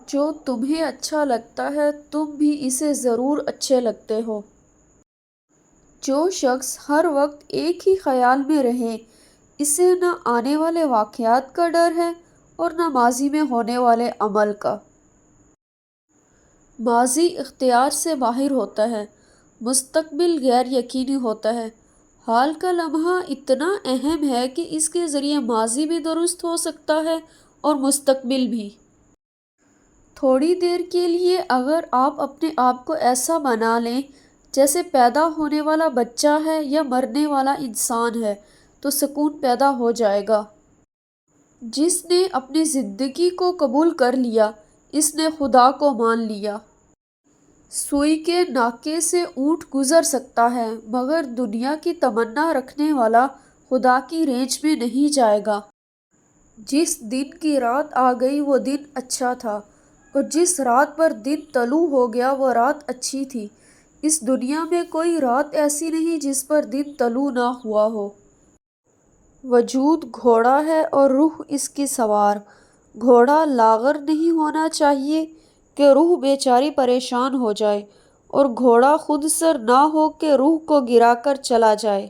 جو تمہیں اچھا لگتا ہے تم بھی اسے ضرور اچھے لگتے ہو۔ جو شخص ہر وقت ایک ہی خیال میں رہے اسے نہ آنے والے واقعات کا ڈر ہے اور نہ ماضی میں ہونے والے عمل کا۔ ماضی اختیار سے باہر ہوتا ہے، مستقبل غیر یقینی ہوتا ہے۔ حال کا لمحہ اتنا اہم ہے کہ اس کے ذریعے ماضی بھی درست ہو سکتا ہے اور مستقبل بھی۔ تھوڑی دیر کے لیے اگر آپ اپنے آپ کو ایسا بنا لیں جیسے پیدا ہونے والا بچہ ہے یا مرنے والا انسان ہے تو سکون پیدا ہو جائے گا۔ جس نے اپنی زندگی کو قبول کر لیا اس نے خدا کو مان لیا۔ سوئی کے ناکے سے اونٹ گزر سکتا ہے مگر دنیا کی تمنا رکھنے والا خدا کی رینج میں نہیں جائے گا۔ جس دن کی رات آ گئی وہ دن اچھا تھا اور جس رات پر دن طلوع ہو گیا وہ رات اچھی تھی۔ اس دنیا میں کوئی رات ایسی نہیں جس پر دن طلوع نہ ہوا ہو۔ وجود گھوڑا ہے اور روح اس کی سوار۔ گھوڑا لاغر نہیں ہونا چاہیے کہ روح بیچاری پریشان ہو جائے اور گھوڑا خود سر نہ ہو کہ روح کو گرا کر چلا جائے۔